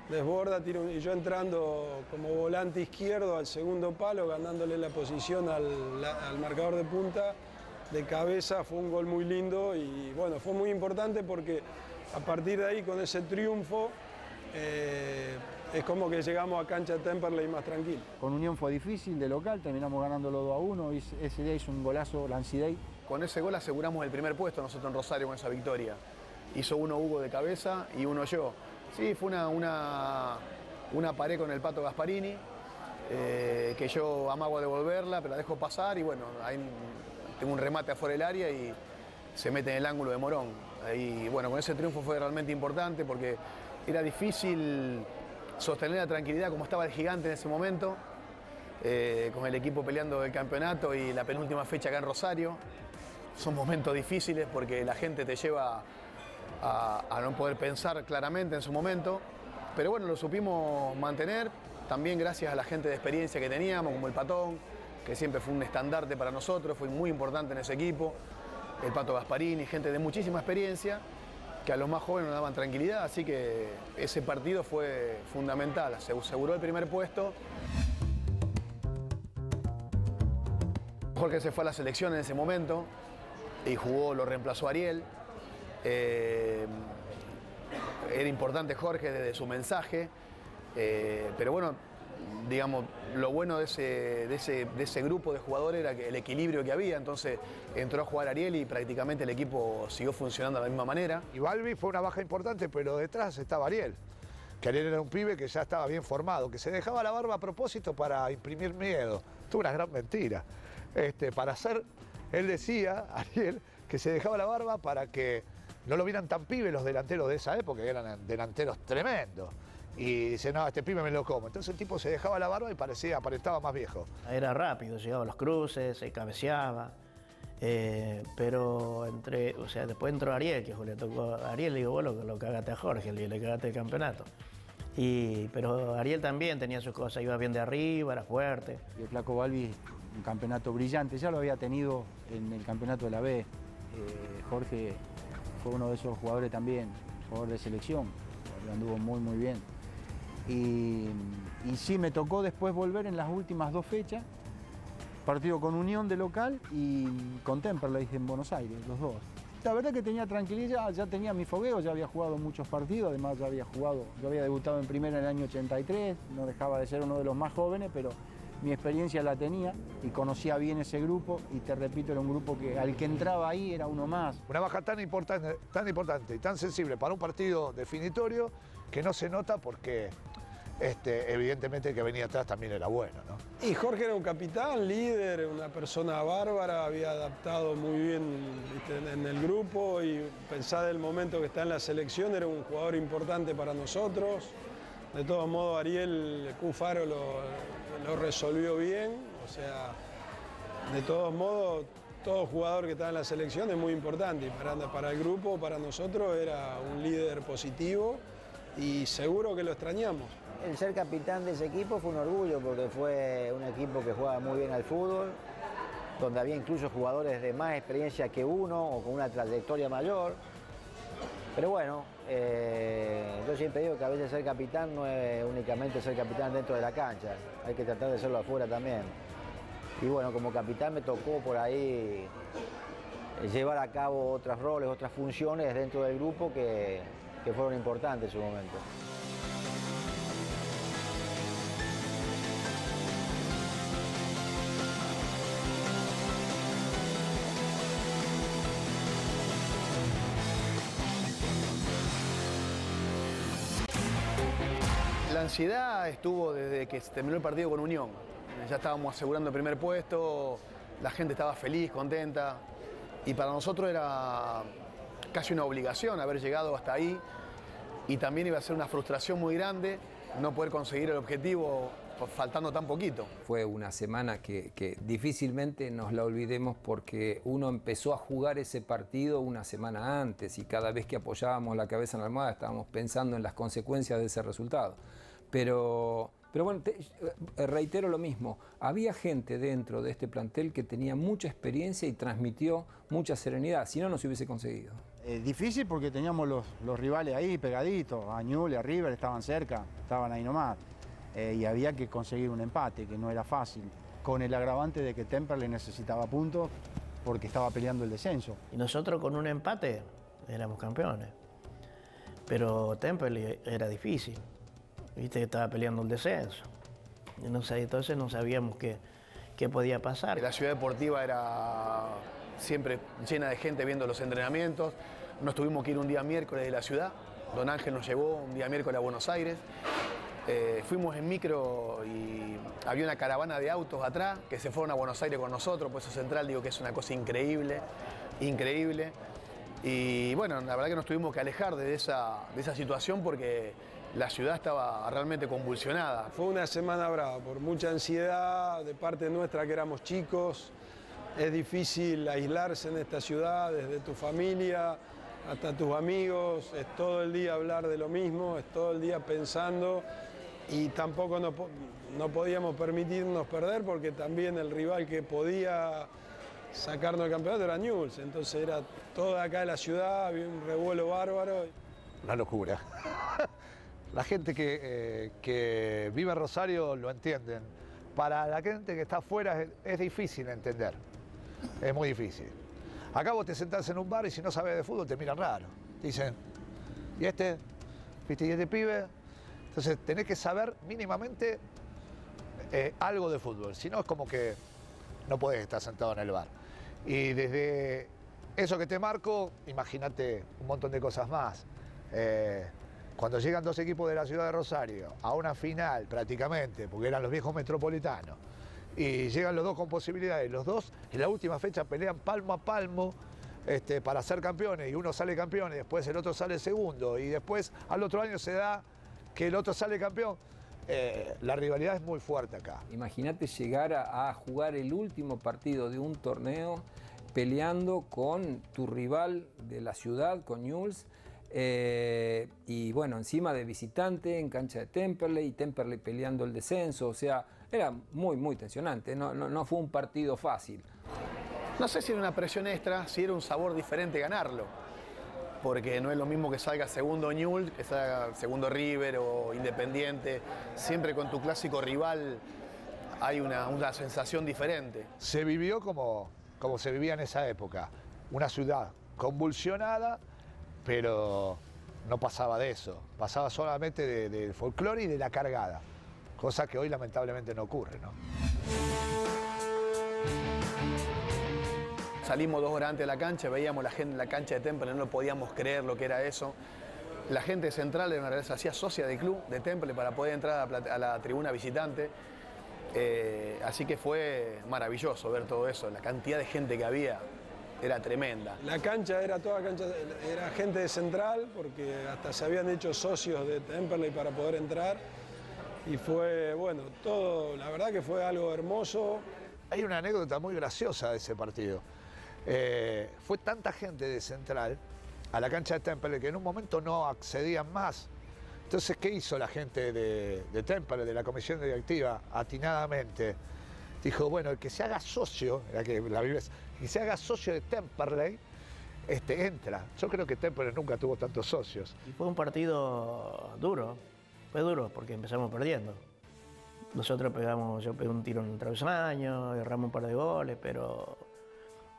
desborda, tiro, y yo entrando como volante izquierdo al segundo palo, ganándole la posición al marcador de punta. De cabeza fue un gol muy lindo y bueno, fue muy importante porque a partir de ahí con ese triunfo es como que llegamos a cancha de Temperley más tranquilo. Con Unión fue difícil, de local, terminamos ganándolo 2-1, ese día hizo un golazo Lancidey. Con ese gol aseguramos el primer puesto nosotros en Rosario con esa victoria. Hizo uno Hugo de cabeza y uno yo. Sí, fue una pared con el Pato Gasparini, que yo amago a devolverla, pero la dejo pasar y bueno, ahí tengo un remate afuera del área y se mete en el ángulo de Morón. Y bueno, con ese triunfo fue realmente importante porque era difícil sostener la tranquilidad como estaba el Gigante en ese momento, con el equipo peleando el campeonato y la penúltima fecha acá en Rosario. Son momentos difíciles porque la gente te lleva a no poder pensar claramente en su momento, pero bueno, lo supimos mantener, también gracias a la gente de experiencia que teníamos, como el Patón, que siempre fue un estandarte para nosotros, fue muy importante en ese equipo, el Pato Gasparini, gente de muchísima experiencia, que a los más jóvenes nos daban tranquilidad, así que ese partido fue fundamental, se aseguró el primer puesto. Jorge se fue a la selección en ese momento y jugó, lo reemplazó Ariel. Era importante Jorge desde su mensaje, pero bueno, digamos, lo bueno de ese grupo de jugadores era que el equilibrio que había, entonces entró a jugar Ariel y prácticamente el equipo siguió funcionando de la misma manera. Y Balbi fue una baja importante, pero detrás estaba Ariel, que Ariel era un pibe que ya estaba bien formado, que se dejaba la barba a propósito para imprimir miedo. Esto una gran mentira. Para hacer, él decía, Ariel, que se dejaba la barba para que no lo vieran tan pibes los delanteros de esa época, que eran delanteros tremendos. Y dice, no, este pibe me lo como. Entonces el tipo se dejaba la barba y aparentaba más viejo. Era rápido, llegaba a los cruces, se cabeceaba. Pero después entró Ariel, que le tocó a Ariel, le digo, vos lo cagaste a Jorge, le cagaste el campeonato. Pero Ariel también tenía sus cosas, iba bien de arriba, era fuerte. Y el flaco Balbi, un campeonato brillante, ya lo había tenido en el campeonato de la B. Jorge fue uno de esos jugadores también, jugador de selección, anduvo muy bien. Y sí, me tocó después volver en las últimas 2 fechas, partido con Unión de local y con Temperley en Buenos Aires, los dos. La verdad que tenía tranquilidad, ya tenía mi fogueo, ya había jugado muchos partidos, además yo había debutado en primera en el año 83, no dejaba de ser uno de los más jóvenes, pero mi experiencia la tenía y conocía bien ese grupo y te repito, era un grupo que al que entraba ahí era uno más. Una baja tan importante y tan sensible para un partido definitorio que no se nota porque evidentemente el que venía atrás también era bueno, ¿no? Y Jorge era un capitán, líder, una persona bárbara, había adaptado muy bien, ¿viste?, en el grupo, y pensar el momento que está en la selección, era un jugador importante para nosotros. De todos modos, Ariel Cufaro lo resolvió bien, o sea, de todos modos, todo jugador que está en la selección es muy importante, y para el grupo, para nosotros, era un líder positivo y seguro que lo extrañamos. El ser capitán de ese equipo fue un orgullo porque fue un equipo que jugaba muy bien al fútbol, donde había incluso jugadores de más experiencia que uno o con una trayectoria mayor. Pero bueno, yo siempre digo que a veces ser capitán no es únicamente ser capitán dentro de la cancha, hay que tratar de serlo afuera también. Y bueno, como capitán me tocó por ahí llevar a cabo otros roles, otras funciones dentro del grupo que fueron importantes en su momento. La ansiedad estuvo desde que se terminó el partido con Unión. Ya estábamos asegurando el primer puesto, la gente estaba feliz, contenta, y para nosotros era casi una obligación haber llegado hasta ahí, y también iba a ser una frustración muy grande no poder conseguir el objetivo faltando tan poquito. Fue una semana que difícilmente nos la olvidemos porque uno empezó a jugar ese partido una semana antes y cada vez que apoyábamos la cabeza en la almohada estábamos pensando en las consecuencias de ese resultado. Pero bueno, reitero lo mismo, había gente dentro de este plantel que tenía mucha experiencia y transmitió mucha serenidad, si no, no se hubiese conseguido. Difícil porque teníamos los rivales ahí pegaditos, a Newell's, a River, estaban cerca, estaban ahí nomás. Y había que conseguir un empate, que no era fácil, con el agravante de que Temperley necesitaba puntos porque estaba peleando el descenso. Y nosotros con un empate éramos campeones, pero Temperley era difícil, viste que estaba peleando el descenso. Y no sé, entonces no sabíamos qué podía pasar. La ciudad deportiva era siempre llena de gente viendo los entrenamientos. Nos tuvimos que ir un día miércoles de la ciudad. Don Ángel nos llevó un día miércoles a Buenos Aires. Fuimos en micro y había una caravana de autos atrás que se fueron a Buenos Aires con nosotros, por eso Central digo que es una cosa increíble, increíble. Y bueno, la verdad que nos tuvimos que alejar de esa situación porque la ciudad estaba realmente convulsionada. Fue una semana brava, por mucha ansiedad de parte nuestra que éramos chicos. Es difícil aislarse en esta ciudad, desde tu familia hasta tus amigos, es todo el día hablar de lo mismo, es todo el día pensando. Y tampoco no podíamos permitirnos perder porque también el rival que podía sacarnos el campeonato era Newell's. Entonces era todo acá de la ciudad, había un revuelo bárbaro. Una locura. La gente que vive en Rosario lo entienden. Para la gente que está afuera es difícil entender. Es muy difícil. Acá vos te sentás en un bar y si no sabes de fútbol te miran raro. Te dicen, ¿y este? ¿Viste? ¿Y este pibe? Entonces tenés que saber mínimamente algo de fútbol, si no es como que no podés estar sentado en el bar. Y desde eso que te marco, imagínate un montón de cosas más. Cuando llegan dos equipos de la ciudad de Rosario a una final prácticamente, porque eran los viejos metropolitanos, y llegan los dos con posibilidades, los dos en la última fecha pelean palmo a palmo para ser campeones, y uno sale campeón y después el otro sale segundo, y después al otro año se da que el otro sale campeón. La rivalidad es muy fuerte acá. Imagínate llegar a jugar el último partido de un torneo peleando con tu rival de la ciudad, con Newell's, y bueno, encima de visitante en cancha de Temperley, y Temperley peleando el descenso, o sea, era muy, muy tensionante, no fue un partido fácil. No sé si era una presión extra, si era un sabor diferente ganarlo. Porque no es lo mismo que salga segundo Newell's, que salga segundo River o Independiente. Siempre con tu clásico rival hay una sensación diferente. Se vivió como se vivía en esa época. Una ciudad convulsionada, pero no pasaba de eso. Pasaba solamente del folclore y de la cargada. Cosa que hoy lamentablemente no ocurre, ¿no? Salimos 2 horas antes de la cancha, veíamos la gente en la cancha de Temperley, no podíamos creer lo que era eso. La gente central en realidad se hacía socia del club de Temple para poder entrar a la tribuna visitante. Así que fue maravilloso ver todo eso. La cantidad de gente que había era tremenda. La cancha era toda cancha, era gente de Central, porque hasta se habían hecho socios de Temperley para poder entrar. Y fue, bueno, todo, la verdad que fue algo hermoso. Hay una anécdota muy graciosa de ese partido. Fue tanta gente de Central a la cancha de Temperley que en un momento no accedían más. Entonces, ¿qué hizo la gente de Temperley, de la comisión directiva, atinadamente? Dijo, bueno, el que se haga socio, que se haga socio de Temperley, entra. Yo creo que Temperley nunca tuvo tantos socios. Y fue un partido duro, fue duro porque empezamos perdiendo. Nosotros yo pegué un tiro en el travesaño, erramos un par de goles, pero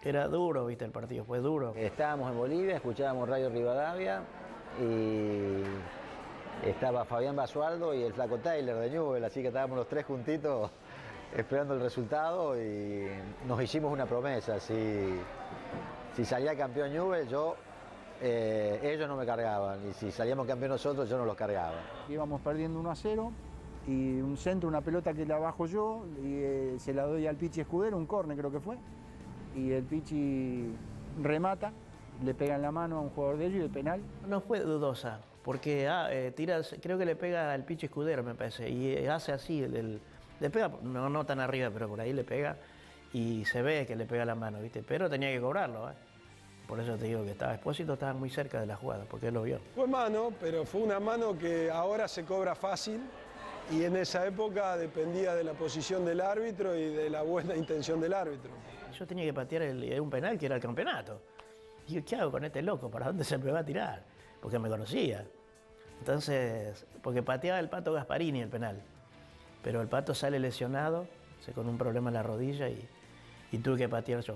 era duro, viste, el partido, fue duro. Estábamos en Bolivia, escuchábamos Radio Rivadavia y estaba Fabián Basualdo y el flaco Taylor de Newell, así que estábamos los tres juntitos esperando el resultado y nos hicimos una promesa. Si salía campeón Newell, ellos no me cargaban, y si salíamos campeón nosotros, yo no los cargaba. Íbamos perdiendo 1-0 y un centro, una pelota que la bajo yo y se la doy al Pichi Escudero, un córner creo que fue, y el Pichi remata, le pega en la mano a un jugador de ellos y el penal. No fue dudosa, porque creo que le pega al Pichi Escudero, me parece, y hace así, le pega, no tan arriba, pero por ahí le pega y se ve que le pega la mano, ¿viste? Pero tenía que cobrarlo, ¿eh? Por eso te digo que Expósito estaba muy cerca de la jugada, porque él lo vio. Fue mano, pero fue una mano que ahora se cobra fácil y en esa época dependía de la posición del árbitro y de la buena intención del árbitro. Yo tenía que patear un penal que era el campeonato. Y yo, ¿qué hago con este loco? ¿Para dónde se me va a tirar? Porque me conocía. Entonces, porque pateaba el Pato Gasparini el penal. Pero el Pato sale lesionado, con un problema en la rodilla y tuve que patear yo.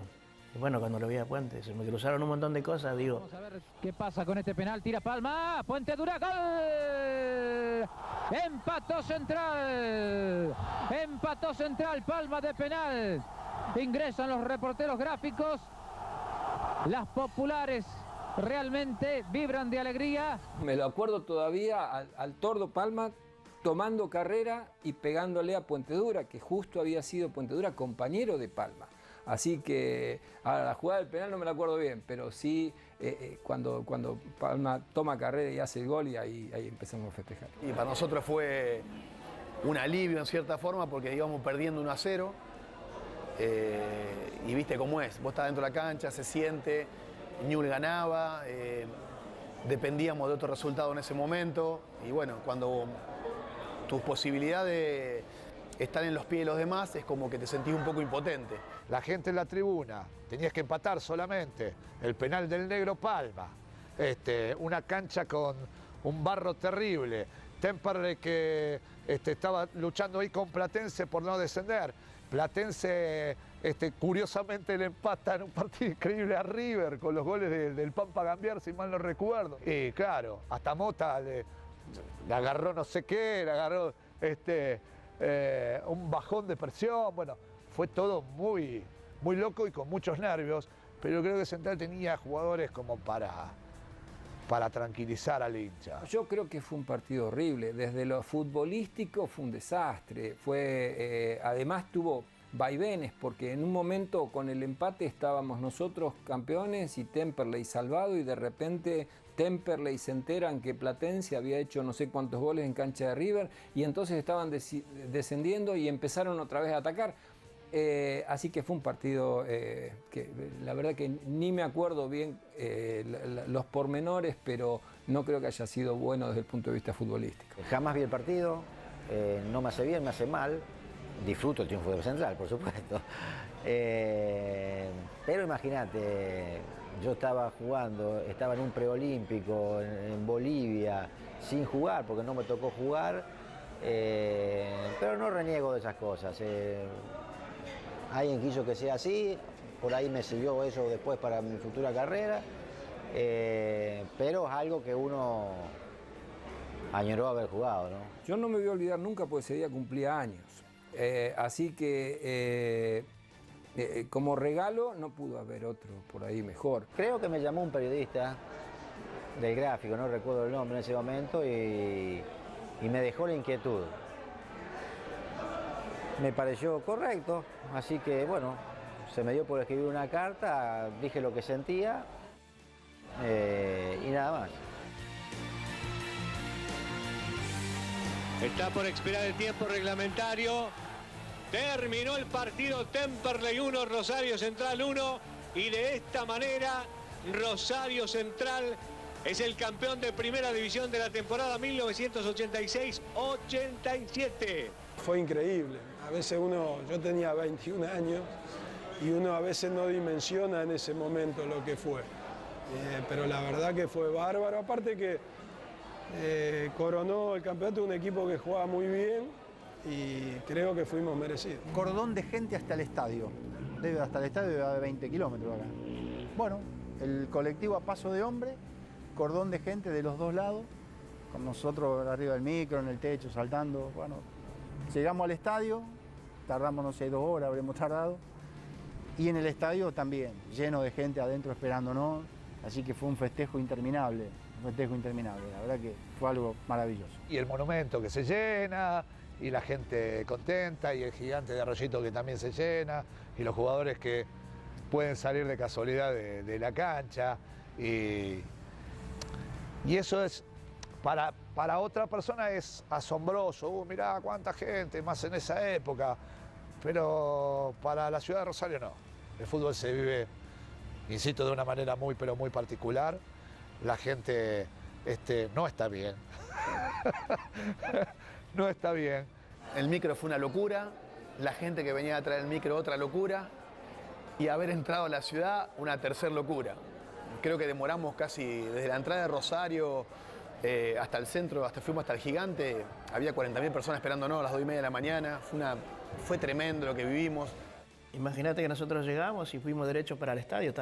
Y bueno, cuando lo vi a Puente, se me cruzaron un montón de cosas, digo... Vamos a ver qué pasa con este penal, tira Palma, Puente Dura, ¡gol! Empató Central, Palma de penal. Ingresan los reporteros gráficos, las populares realmente vibran de alegría. Me lo acuerdo todavía al Tordo Palma tomando carrera y pegándole a Puente Dura, que justo había sido Puente Dura compañero de Palma. Así que a la jugada del penal no me la acuerdo bien, pero sí cuando Palma toma carrera y hace el gol y ahí empezamos a festejar. Y para nosotros fue un alivio en cierta forma porque íbamos perdiendo 1-0 y viste cómo es, vos estás dentro de la cancha, se siente, Newell ganaba, dependíamos de otro resultado en ese momento y bueno, cuando tus posibilidades están en los pies de los demás, es como que te sentís un poco impotente. La gente en la tribuna, tenías que empatar solamente. El penal del Negro Palma. Una cancha con un barro terrible. Temperley que estaba luchando ahí con Platense por no descender. Platense, curiosamente, le empata en un partido increíble a River con los goles del Pampa Gambier, si mal no recuerdo. Y claro, hasta Mota le agarró no sé qué, le agarró un bajón de presión. Bueno, fue todo muy, muy loco y con muchos nervios, pero creo que Central tenía jugadores como para tranquilizar al hincha. Yo creo que fue un partido horrible. Desde lo futbolístico fue un desastre. Además tuvo vaivenes, porque en un momento con el empate estábamos nosotros campeones y Temperley salvado, y de repente Temperley se enteran que Platense había hecho no sé cuántos goles en cancha de River, y entonces estaban descendiendo y empezaron otra vez a atacar. Así que fue un partido que la verdad que ni me acuerdo bien los pormenores, pero no creo que haya sido bueno desde el punto de vista futbolístico. Jamás vi el partido, no me hace bien, me hace mal. Disfruto el triunfo de Central, por supuesto. Pero imagínate, yo estaba en un preolímpico en Bolivia, sin jugar, porque no me tocó jugar, pero no reniego de esas cosas. Alguien quiso que sea así, por ahí me sirvió eso después para mi futura carrera, pero es algo que uno añoró haber jugado, ¿no? Yo no me voy a olvidar nunca porque ese día cumplía años, así que como regalo no pudo haber otro por ahí mejor. Creo que me llamó un periodista del gráfico, no recuerdo el nombre en ese momento, y me dejó la inquietud. Me pareció correcto, así que bueno, se me dio por escribir una carta, dije lo que sentía y nada más. Está por expirar el tiempo reglamentario. Terminó el partido, Temperley 1, Rosario Central 1, y de esta manera Rosario Central es el campeón de primera división de la temporada 1986-87. Fue increíble. A veces yo tenía 21 años y uno a veces no dimensiona en ese momento lo que fue. Pero la verdad que fue bárbaro. Aparte que coronó el campeonato un equipo que jugaba muy bien y creo que fuimos merecidos. Cordón de gente hasta el estadio. Hasta el estadio debe haber 20 kilómetros acá. Bueno, el colectivo a paso de hombre, cordón de gente de los dos lados, con nosotros arriba del micro, en el techo, saltando. Bueno, llegamos al estadio, tardamos, no sé, 2 horas, habremos tardado. Y en el estadio también, lleno de gente adentro esperándonos. Así que fue un festejo interminable, la verdad que fue algo maravilloso. Y el monumento que se llena, y la gente contenta, y el gigante de Arroyito que también se llena, y los jugadores que pueden salir de casualidad de la cancha. Y eso es, para otra persona es asombroso. Mirá cuánta gente, más en esa época. Pero para la ciudad de Rosario no. El fútbol se vive, insisto, de una manera muy, pero muy particular. La gente no está bien. No está bien. El micro fue una locura, la gente que venía a traer el micro otra locura, y haber entrado a la ciudad una tercera locura. Creo que demoramos casi desde la entrada de Rosario hasta el centro, fuimos hasta el Gigante, había 40.000 personas esperándonos a las 2:30 de la mañana, fue tremendo lo que vivimos. Imagínate que nosotros llegamos y fuimos derecho para el estadio,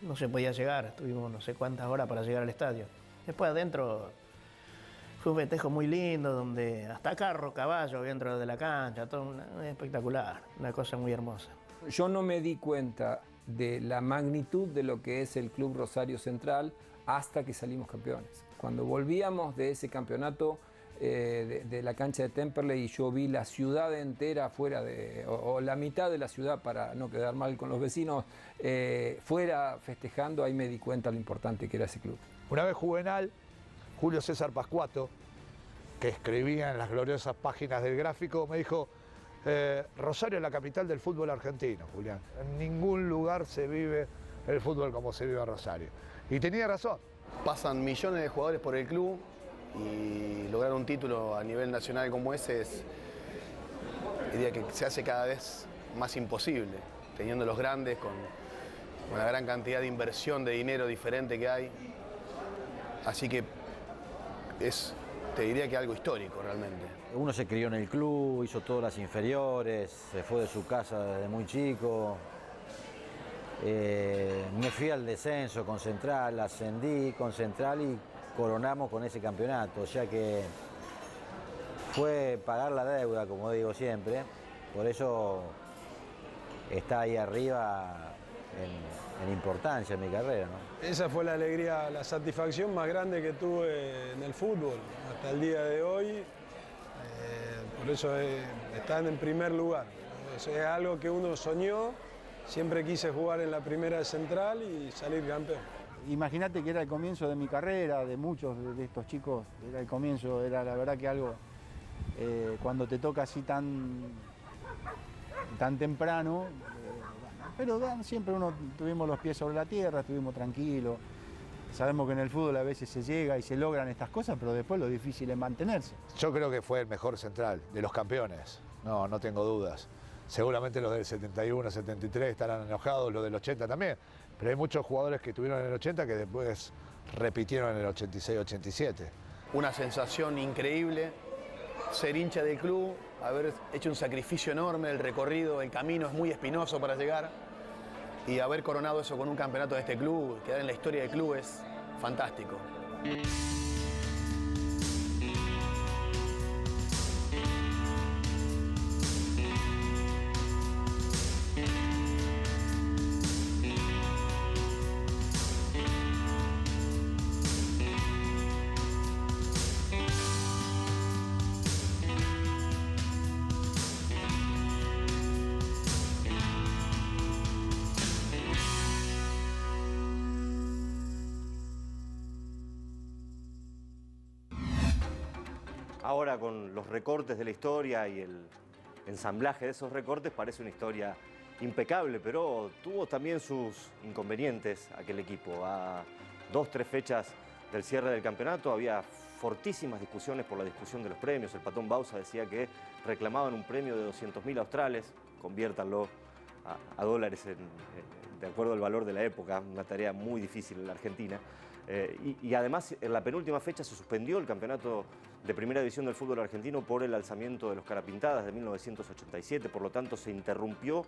no se podía llegar, tuvimos no sé cuántas horas para llegar al estadio. Después adentro fue un festejo muy lindo, donde hasta carro, caballo dentro de la cancha, todo espectacular, una cosa muy hermosa. Yo no me di cuenta de la magnitud de lo que es el Club Rosario Central hasta que salimos campeones. Cuando volvíamos de ese campeonato de la cancha de Temperley y yo vi la ciudad entera fuera o la mitad de la ciudad, para no quedar mal con los vecinos, fuera festejando, ahí me di cuenta lo importante que era ese club. Una vez Juvenal, Julio César Pascuato, que escribía en las gloriosas páginas del Gráfico, me dijo: Rosario es la capital del fútbol argentino, Julián. En ningún lugar se vive el fútbol como se vive en Rosario. Y tenía razón. Pasan millones de jugadores por el club y lograr un título a nivel nacional como ese diría que se hace cada vez más imposible, teniendo los grandes con la gran cantidad de inversión de dinero diferente que hay. Así que te diría que algo histórico realmente. Uno se crió en el club, hizo todas las inferiores, se fue de su casa desde muy chico. Me fui al descenso con Central, ascendí con Central y coronamos con ese campeonato. O sea que fue pagar la deuda, como digo siempre. Por eso está ahí arriba en importancia en mi carrera, ¿no? Esa fue la alegría, la satisfacción más grande que tuve en el fútbol hasta el día de hoy. Por eso están en primer lugar. Eso es algo que uno soñó. Siempre quise jugar en la primera de Central y salir campeón. Imagínate que era el comienzo de mi carrera, de muchos de estos chicos, era el comienzo, era la verdad que algo, cuando te toca así tan temprano, pero siempre tuvimos los pies sobre la tierra, estuvimos tranquilos. Sabemos que en el fútbol a veces se llega y se logran estas cosas, pero después lo difícil es mantenerse. Yo creo que fue el mejor Central de los campeones, no tengo dudas. Seguramente los del 71, 73 estarán enojados, los del 80 también, pero hay muchos jugadores que tuvieron en el 80 que después repitieron en el 86, 87. Una sensación increíble, ser hincha del club, haber hecho un sacrificio enorme, el recorrido, el camino es muy espinoso para llegar, y haber coronado eso con un campeonato de este club, quedar en la historia del club, es fantástico. ahora con los recortes de la historia y el ensamblaje de esos recortes parece una historia impecable, pero tuvo también sus inconvenientes aquel equipo. A 2-3 fechas del cierre del campeonato había fortísimas discusiones por la discusión de los premios. El Patón Bausa decía que reclamaban un premio de 200.000 australes, conviértanlo a dólares de acuerdo al valor de la época, una tarea muy difícil en la Argentina. Y además en la penúltima fecha se suspendió el campeonato de primera división del fútbol argentino por el alzamiento de los Carapintadas de 1987, por lo tanto se interrumpió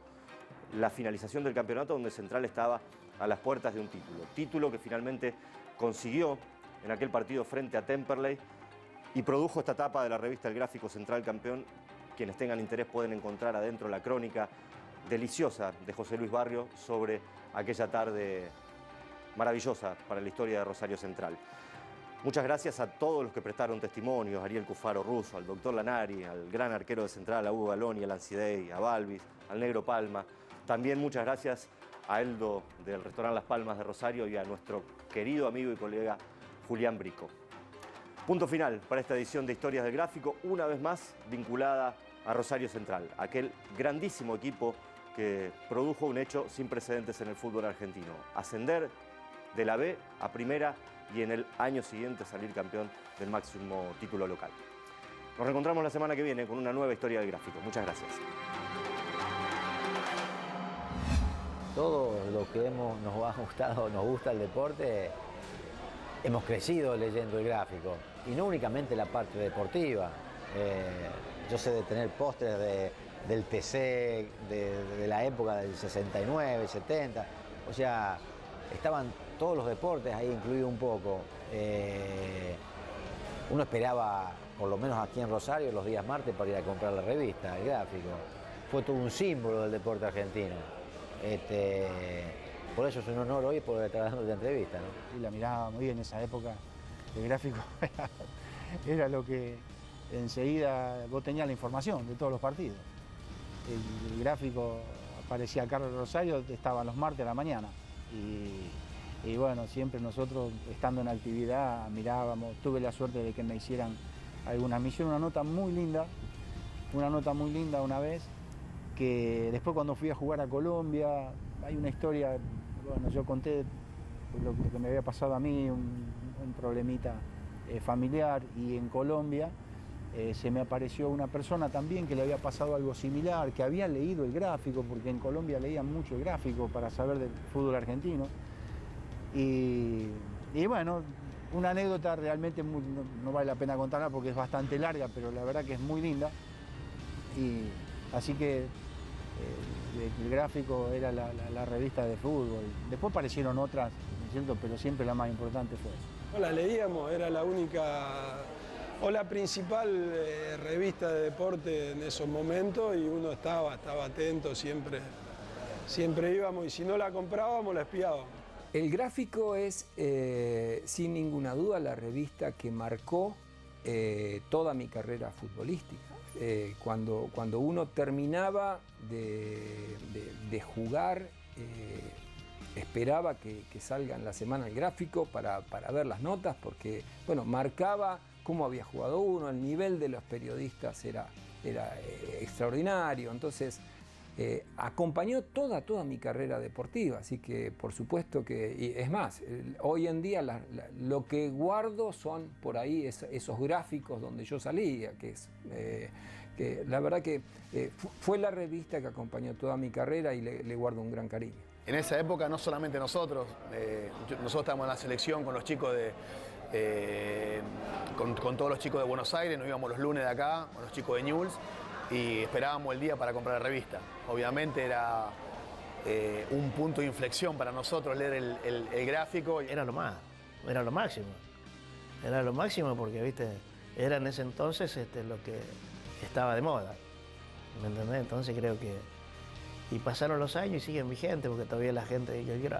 la finalización del campeonato donde Central estaba a las puertas de un título que finalmente consiguió en aquel partido frente a Temperley y produjo esta etapa de la revista El Gráfico Central Campeón. Quienes tengan interés pueden encontrar adentro la crónica deliciosa de José Luis Barrio sobre aquella tarde maravillosa para la historia de Rosario Central. Muchas gracias a todos los que prestaron testimonios, a Ariel Cufaro Russo, al doctor Lanari, al gran arquero de Central, a Hugo Galoni, a Lancidei, a Balvis, al Negro Palma. También muchas gracias a Eldo del restaurante Las Palmas de Rosario y a nuestro querido amigo y colega Julián Brico. Punto final para esta edición de Historias del Gráfico, una vez más vinculada a Rosario Central, aquel grandísimo equipo que produjo un hecho sin precedentes en el fútbol argentino: ascender de la B a primera y en el año siguiente salir campeón del máximo título local. Nos reencontramos la semana que viene con una nueva Historia del Gráfico. Muchas gracias. Todo lo que nos ha gustado, nos gusta el deporte, hemos crecido leyendo el Gráfico. Y no únicamente la parte deportiva. Yo sé de tener pósteres del TC, de la época del 69, 70. O sea, estaban todos los deportes ahí incluido un poco. Uno esperaba, por lo menos aquí en Rosario, los días martes para ir a comprar la revista, el Gráfico. Fue todo un símbolo del deporte argentino. Por eso es un honor hoy poder estar dando esta entrevista, ¿no? Y la miraba muy bien en esa época. El Gráfico era lo que enseguida vos tenías la información de todos los partidos. El Gráfico aparecía Carlos Rosario, estaban los martes a la mañana. Y bueno, siempre nosotros estando en actividad mirábamos, tuve la suerte de que me hicieran algunas, me hicieron una nota muy linda una vez, que después cuando fui a jugar a Colombia, hay una historia, bueno, yo conté lo que me había pasado a mí, un problemita familiar, y en Colombia se me apareció una persona también que le había pasado algo similar, que había leído el Gráfico, porque en Colombia leían mucho el Gráfico para saber del fútbol argentino. Y bueno, una anécdota realmente no vale la pena contarla porque es bastante larga, pero la verdad que es muy linda. Y así que el Gráfico era la revista de fútbol. Después aparecieron otras, ¿no es cierto? Pero siempre la más importante fue esa. No la leíamos, era la única o la principal revista de deporte en esos momentos, y uno estaba atento, siempre íbamos, y si no la comprábamos la espiábamos. El Gráfico es, sin ninguna duda, la revista que marcó toda mi carrera futbolística. Cuando uno terminaba de jugar, esperaba que salga en la semana el Gráfico para ver las notas, porque bueno, marcaba cómo había jugado uno, el nivel de los periodistas era extraordinario. Entonces acompañó toda mi carrera deportiva, así que por supuesto que, y es más, hoy en día lo que guardo son por ahí esos gráficos donde yo salía, que la verdad que fue la revista que acompañó toda mi carrera y le guardo un gran cariño. En esa época no solamente nosotros estábamos en la selección con los chicos con todos los chicos de Buenos Aires, nos íbamos los lunes de acá con los chicos de Newell's y esperábamos el día para comprar la revista. Obviamente era un punto de inflexión para nosotros leer el Gráfico. Era lo máximo. Era lo máximo porque, viste, era en ese entonces lo que estaba de moda. ¿Me entendés? Entonces creo que... Y pasaron los años y siguen vigentes porque todavía la gente yo quiero.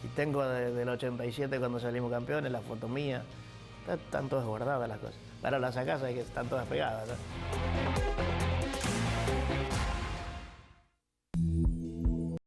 Y tengo desde el 87 cuando salimos campeones, la foto mía. Están todas guardadas las cosas. Para las sacas hay que están todas pegadas, ¿no?